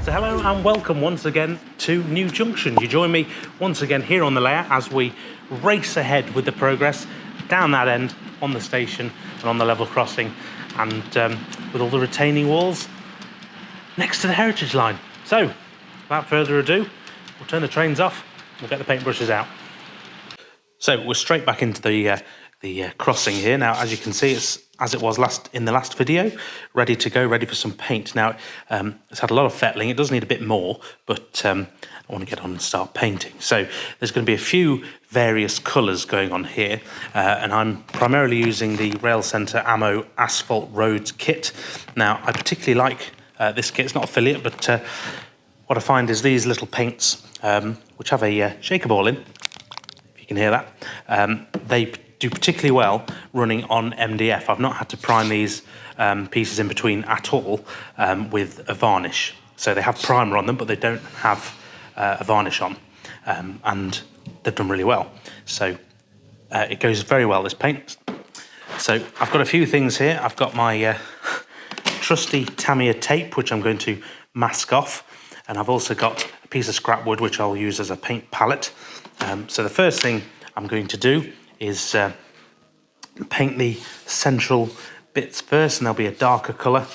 So hello and welcome once again to New Junction. You join me once again here on the layout as we race ahead with the progress down that end on the station and on the level crossing and with all the retaining walls next to the heritage line. So without further ado, we'll turn the trains off, we'll get the paintbrushes out. So we're straight back into the crossing here. Now, as you can see, it's as it was in the last video, ready to go, ready for some paint. Now, it's had a lot of fettling. It does need a bit more, but I want to get on and start painting. So there's going to be a few various colours going on here, and I'm primarily using the Rail Centre Ammo Asphalt Roads kit. Now, I particularly like this kit. It's not affiliate, but what I find is these little paints, which have a shaker ball in, if you can hear that, they do particularly well running on MDF. I've not had to prime these pieces in between at all with a varnish. So they have primer on them, but they don't have a varnish on, and they've done really well. So it goes very well, this paint. So I've got a few things here. I've got my trusty Tamiya tape, which I'm going to mask off, and I've also got a piece of scrap wood, which I'll use as a paint palette. So the first thing I'm going to do is paint the central bits first, and there'll be a darker colour.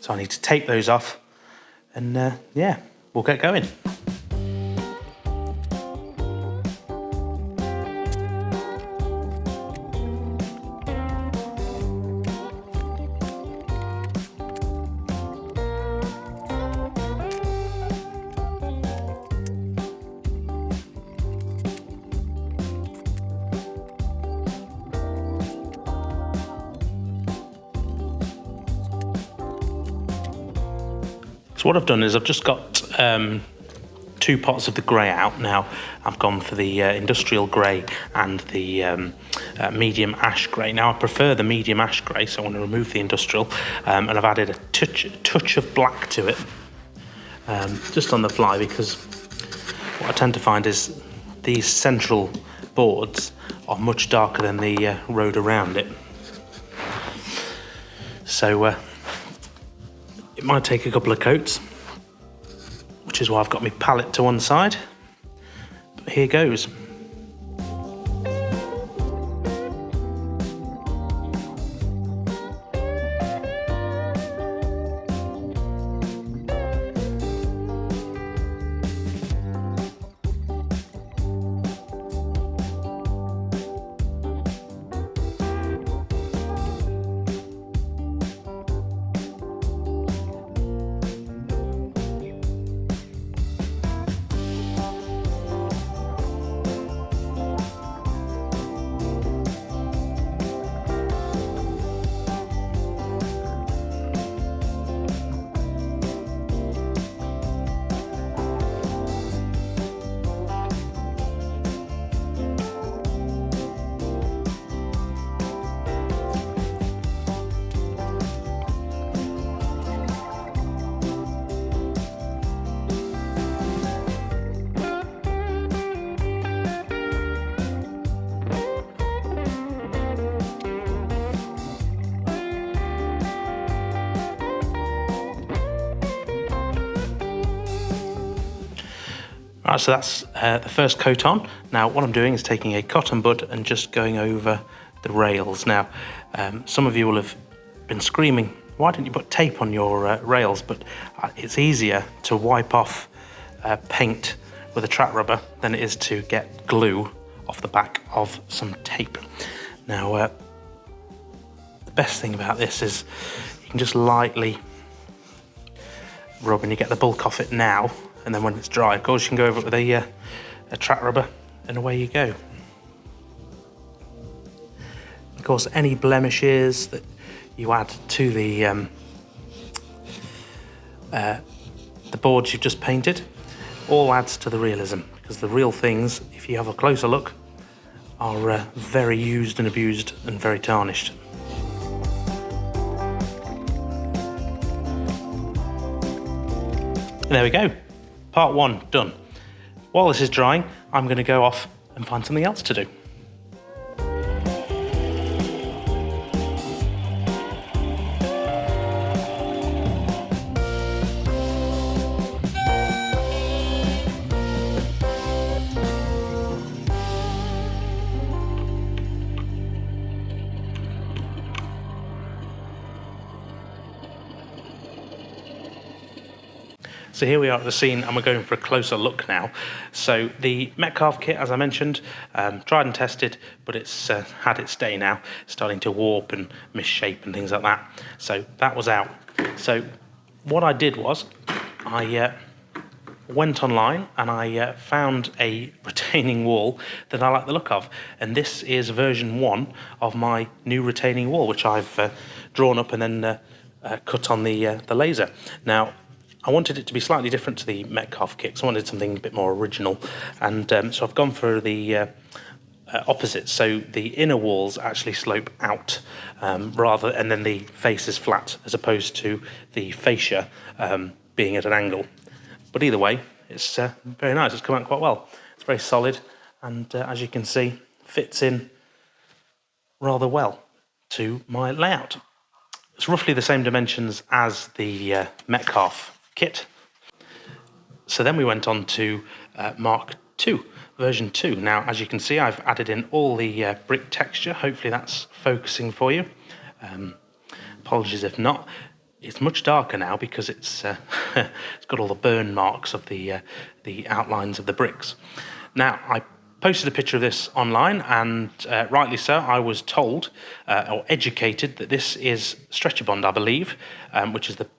So I need to take those off, and yeah, we'll get going. So what I've done is I've just got 2 pots of the grey out. Now I've gone for the industrial grey and the medium ash grey. Now I prefer the medium ash grey, so I want to remove the industrial, and I've added a touch of black to it, just on the fly, because what I tend to find is these central boards are much darker than the road around it. So it might take a couple of coats, which is why I've got my palette to one side, but here goes. Right, so that's the first coat on. Now what I'm doing is taking a cotton bud and just going over the rails. Now some of you will have been screaming, why didn't you put tape on your rails? But it's easier to wipe off paint with a track rubber than it is to get glue off the back of some tape. Now the best thing about this is you can just lightly rub and you get the bulk off it now, and then when it's dry, of course, you can go over it with a track rubber, and away you go. Of course, any blemishes that you add to the boards you've just painted all adds to the realism, because the real things, if you have a closer look, are very used and abused and very tarnished. And there we go. Part 1 done. While this is drying, I'm going to go off and find something else to do. So here we are at the scene and we're going for a closer look now. So the Metcalfe kit, as I mentioned, tried and tested, but it's had its day now. It's starting to warp and misshape and things like that. So that was out. So what I did was I went online and I found a retaining wall that I like the look of. And this is version 1 of my new retaining wall, which I've drawn up and then cut on the laser. Now, I wanted it to be slightly different to the Metcalfe kit, so I wanted something a bit more original. And so I've gone for the opposite. So the inner walls actually slope out and then the face is flat, as opposed to the fascia being at an angle. But either way, it's very nice. It's come out quite well. It's very solid, and as you can see, fits in rather well to my layout. It's roughly the same dimensions as the Metcalfe kit. So then we went on to Mark II, version 2. Now, as you can see, I've added in all the brick texture. Hopefully that's focusing for you. Apologies if not. It's much darker now because it's got all the burn marks of the outlines of the bricks. Now, I posted a picture of this online, and rightly so, I was told or educated that this is stretcher bond, I believe, which is the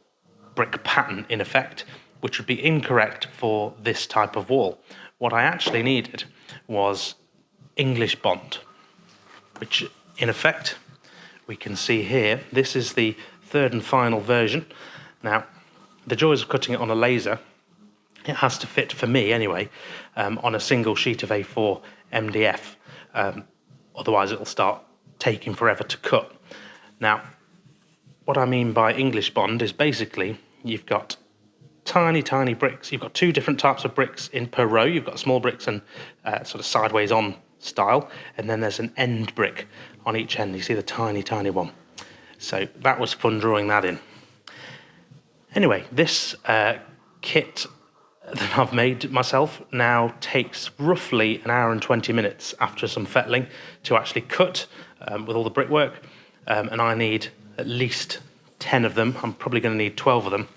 brick pattern in effect, which would be incorrect for this type of wall. What I actually needed was English bond, which in effect we can see here. This is the third and final version. Now, the joys of cutting it on a laser, it has to fit, for me anyway, on a single sheet of A4 MDF. Otherwise it'll start taking forever to cut. Now, what I mean by English bond is basically you've got tiny bricks. You've got 2 different types of bricks in per row. You've got small bricks and sort of sideways on style, and then there's an end brick on each end. You see the tiny one. So that was fun drawing that in. Anyway, this kit that I've made myself now takes roughly an hour and 20 minutes after some fettling to actually cut with all the brickwork, and I need at least 10 of them. I'm probably going to need 12 of them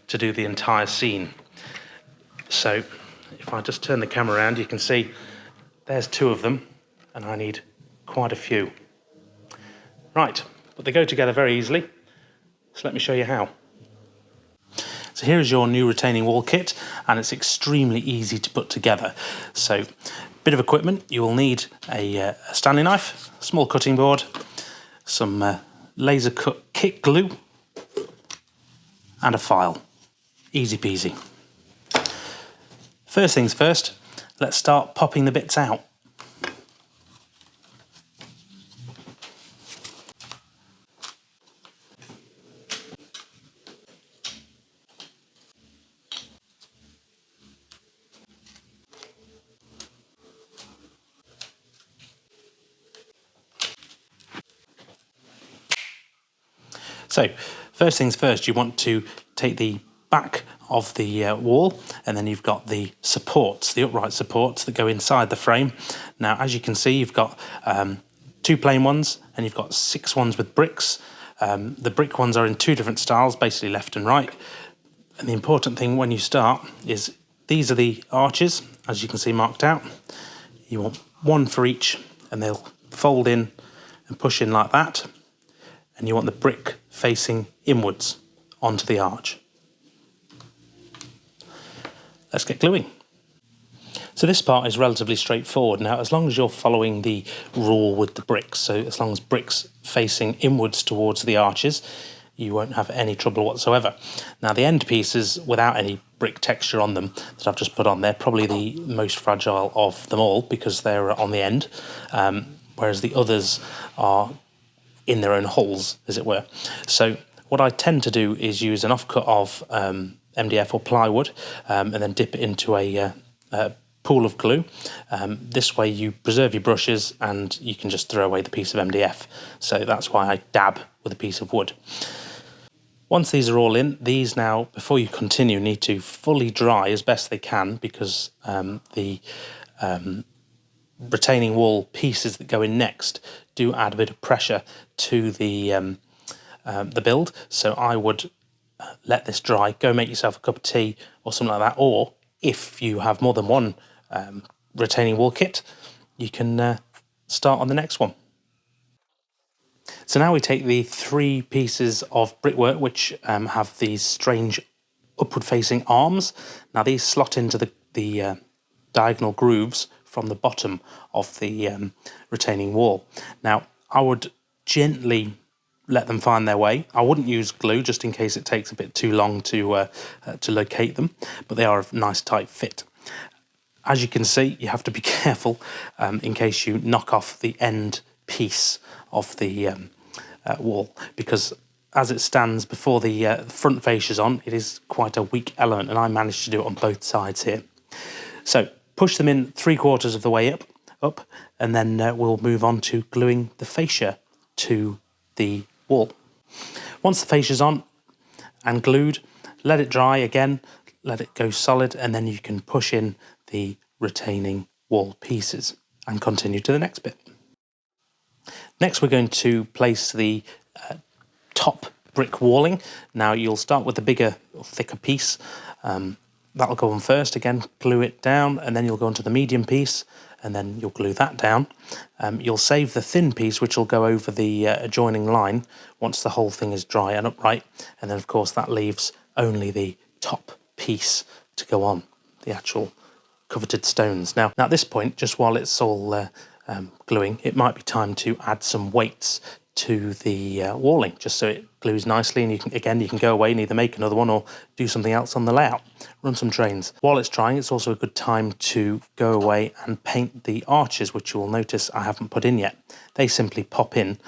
to do the entire scene. So if I just turn the camera around, you can see there's 2 of them, and I need quite a few. Right, but they go together very easily, so let me show you how. So here is your new retaining wall kit, and it's extremely easy to put together. So, bit of equipment: you will need a Stanley knife, a small cutting board, some laser cut kit glue, and a file. Easy peasy. First things first, let's start popping the bits out. So, first things first, you want to take the back of the wall, and then you've got the supports, the upright supports that go inside the frame. Now, as you can see, you've got 2 plain ones, and you've got 6 ones with bricks. The brick ones are in 2 different styles, basically left and right. And the important thing when you start is these are the arches, as you can see marked out. You want 1 for each, and they'll fold in and push in like that. And you want the brick facing inwards onto the arch. Let's get gluing. So this part is relatively straightforward. Now, as long as you're following the rule with the bricks, so as long as bricks facing inwards towards the arches, you won't have any trouble whatsoever. Now, the end pieces, without any brick texture on them that I've just put on, they're probably the most fragile of them all because they're on the end, whereas the others are in their own holes, as it were. So what I tend to do is use an offcut of MDF or plywood, and then dip it into a pool of glue. This way you preserve your brushes and you can just throw away the piece of MDF. So that's why I dab with a piece of wood. Once these are all in, these now, before you continue, need to fully dry as best they can, because the retaining wall pieces that go in next do add a bit of pressure to the build. So I would let this dry, go make yourself a cup of tea or something like that. Or if you have more than one retaining wall kit, you can start on the next one. So now we take the 3 pieces of brickwork which have these strange upward facing arms. Now these slot into the diagonal grooves from the bottom of the retaining wall. Now I would gently let them find their way. I wouldn't use glue just in case it takes a bit too long to locate them, but they are a nice tight fit. As you can see, you have to be careful in case you knock off the end piece of the wall, because as it stands before the front fascia's on, it is quite a weak element, and I managed to do it on both sides here. So push them in 3/4 of the way up, and then we'll move on to gluing the fascia to the wall. Once the fascia's on and glued, let it dry again, let it go solid, and then you can push in the retaining wall pieces and continue to the next bit. Next, we're going to place the top brick walling. Now you'll start with the bigger, thicker piece. That'll go on first. Again, glue it down, and then you'll go onto the medium piece, and then you'll glue that down. You'll save the thin piece, which will go over the adjoining line once the whole thing is dry and upright. And then, of course, that leaves only the top piece to go on, the actual coveted stones. Now at this point, just while it's all gluing, it might be time to add some weights to the walling, just so it glues nicely, and you can go away and either make another one or do something else on the layout. Run some drains. While it's drying, it's also a good time to go away and paint the arches, which you will notice I haven't put in yet. They simply pop in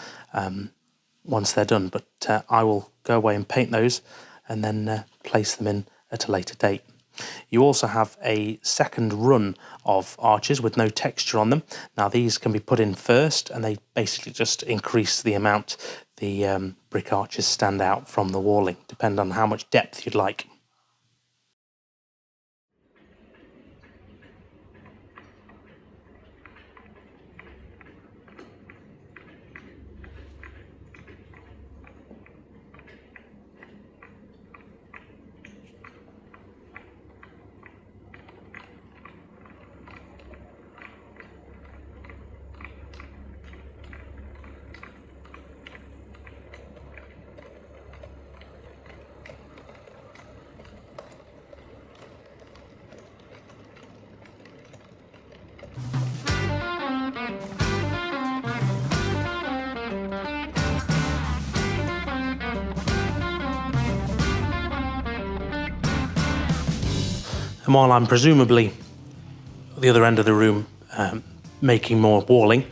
once they're done, but I will go away and paint those and then place them in at a later date. You also have a second run of arches with no texture on them. Now these can be put in first, and they basically just increase the amount the brick arches stand out from the walling, depending on how much depth you'd like. And while I'm presumably at the other end of the room making more walling,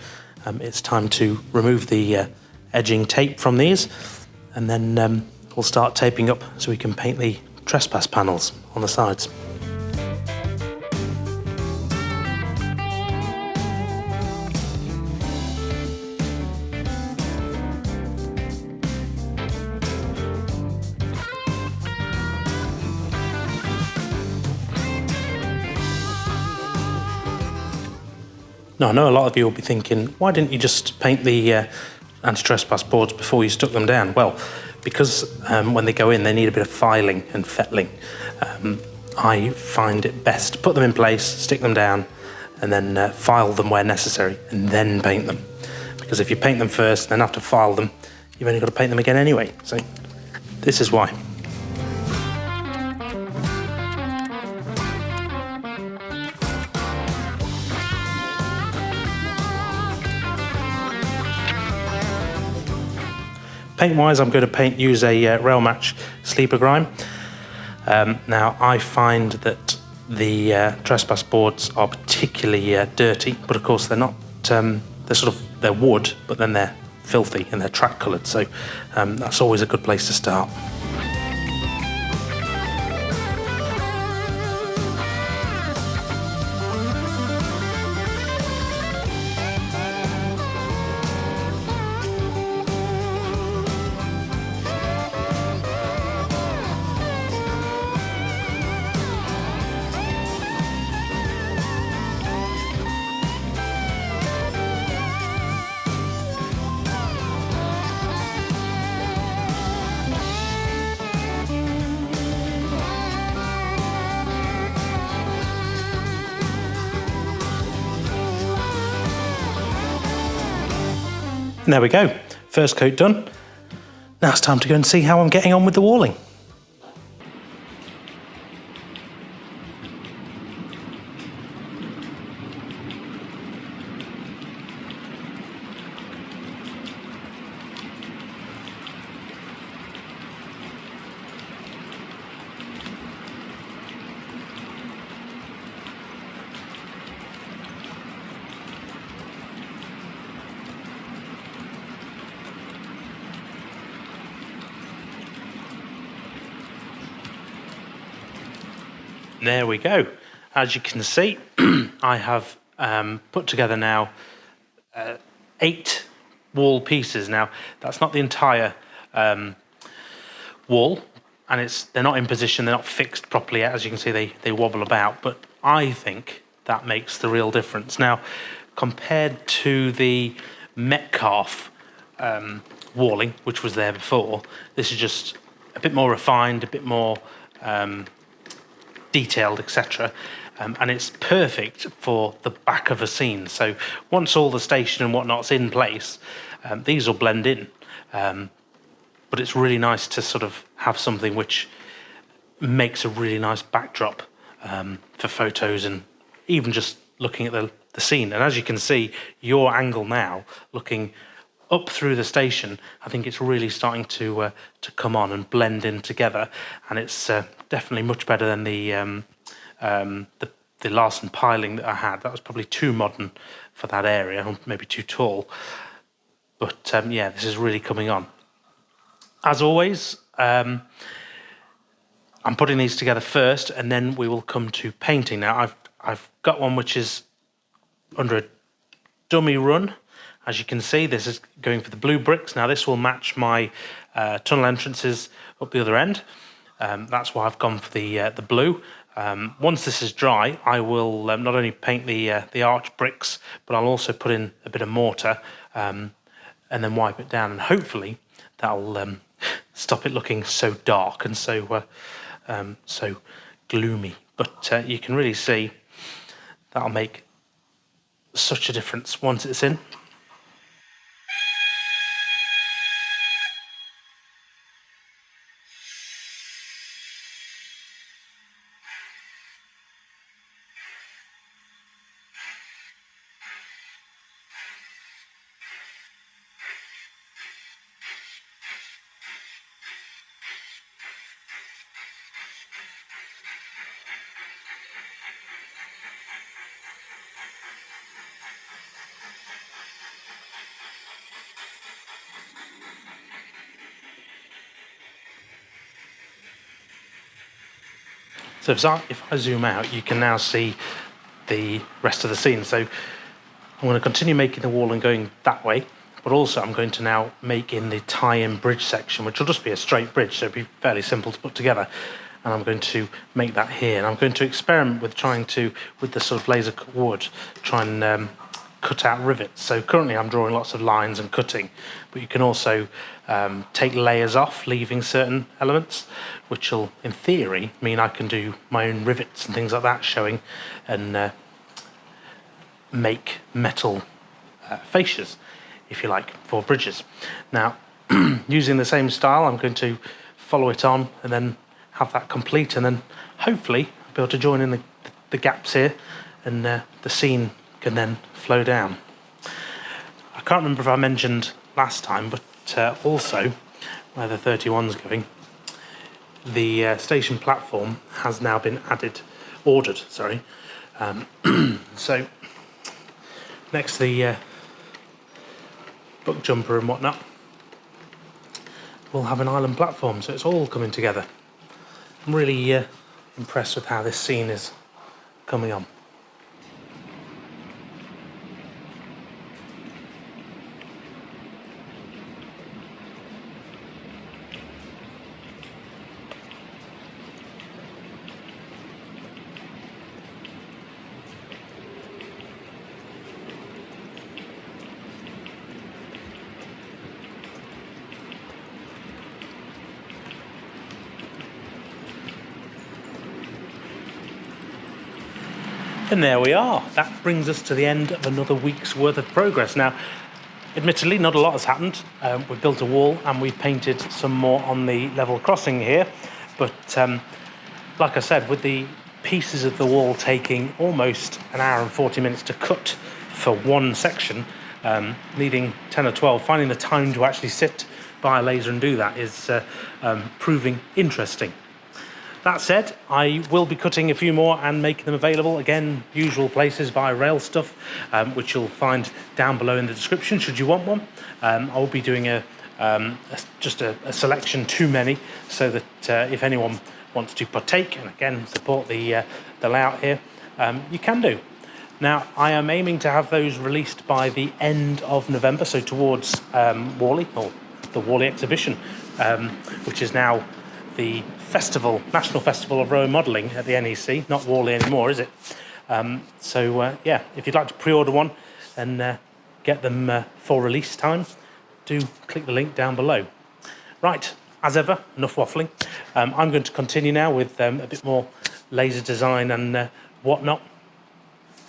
it's time to remove the edging tape from these, and then we'll start taping up so we can paint the trespass panels on the sides. Now, I know a lot of you will be thinking, why didn't you just paint the anti-trespass boards before you stuck them down? Well, because when they go in, they need a bit of filing and fettling. I find it best to put them in place, stick them down, and then file them where necessary, and then paint them. Because if you paint them first, then have to file them, you've only got to paint them again anyway. So this is why. Paint-wise, I'm going to use a Rail Match sleeper grime. Now, I find that the trespass boards are particularly dirty, but of course they're not. They're wood, but then they're filthy and they're track coloured. So that's always a good place to start. And there we go, first coat done. Now it's time to go and see how I'm getting on with the walling. There we go. As you can see, I have put together now 8 wall pieces. Now, that's not the entire wall, and they're not in position, they're not fixed properly yet. As you can see, they wobble about, but I think that makes the real difference. Now, compared to the Metcalf walling, which was there before, this is just a bit more refined, a bit more detailed, etc. And it's perfect for the back of a scene. So once all the station and whatnot's in place, these will blend in. But it's really nice to sort of have something which makes a really nice backdrop for photos and even just looking at the scene. And as you can see, your angle now, looking up through the station, I think it's really starting to come on and blend in together, and it's definitely much better than the Larson piling that I had. That was probably too modern for that area, or maybe too tall. But yeah, this is really coming on. As always, I'm putting these together first, and then we will come to painting. Now, I've got one which is under a dummy run. As you can see, this is going for the blue bricks. Now, this will match my tunnel entrances up the other end. That's why I've gone for the blue. Once this is dry, I will not only paint the arch bricks, but I'll also put in a bit of mortar and then wipe it down. And hopefully that'll stop it looking so dark and so gloomy. But you can really see that'll make such a difference once it's in. So if I zoom out, you can now see the rest of the scene. So I'm going to continue making the wall and going that way, but also I'm going to now make in the tie-in bridge section, which will just be a straight bridge, so it'll be fairly simple to put together. And I'm going to make that here. And I'm going to experiment with trying to, with the sort of laser cut wood, try and cut out rivets. So currently I'm drawing lots of lines and cutting, but you can also take layers off, leaving certain elements, which will, in theory, mean I can do my own rivets and things like that, showing and make metal fascias, if you like, for bridges. Now, using the same style, I'm going to follow it on and then have that complete, and then hopefully I'll be able to join in the gaps here, and the scene can then flow down. I can't remember if I mentioned last time, but also where the 31's going, the station platform has now been ordered. So next to the buck jumper and whatnot, we'll have an island platform. So it's all coming together. I'm really impressed with how this scene is coming on. And there we are. That brings us to the end of another week's worth of progress. Now, Admittedly, not a lot has happened. We've built a wall and we've painted some more on the level crossing here. But like I said, with the pieces of the wall taking almost an hour and 40 minutes to cut for one section, needing 10 or 12, finding the time to actually sit by a laser and do that is proving interesting. That said, I will be cutting a few more and making them available, again, usual places via Rail Stuff, which you'll find down below in the description should you want one. I'll be doing just a selection, too many, so that if anyone wants to partake and again support the layout here, you can do. Now, I am aiming to have those released by the end of November, so towards Whalley, or the Whalley exhibition, which is now the National Festival of Road Modelling at the NEC, not Whalley anymore, is it? Yeah, if you'd like to pre-order one and get them for release time, do click the link down below. Right, as ever, enough waffling. I'm going to continue now with a bit more laser design and whatnot,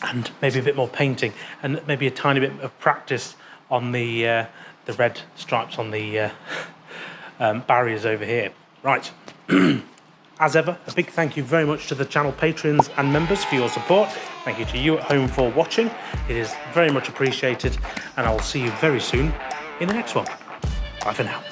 and maybe a bit more painting, and maybe a tiny bit of practice on the red stripes on the barriers over here. Right, as ever, a big thank you very much to the channel patrons and members for your support. Thank you to you at home for watching. It is very much appreciated, and I will see you very soon in the next one. Bye for now.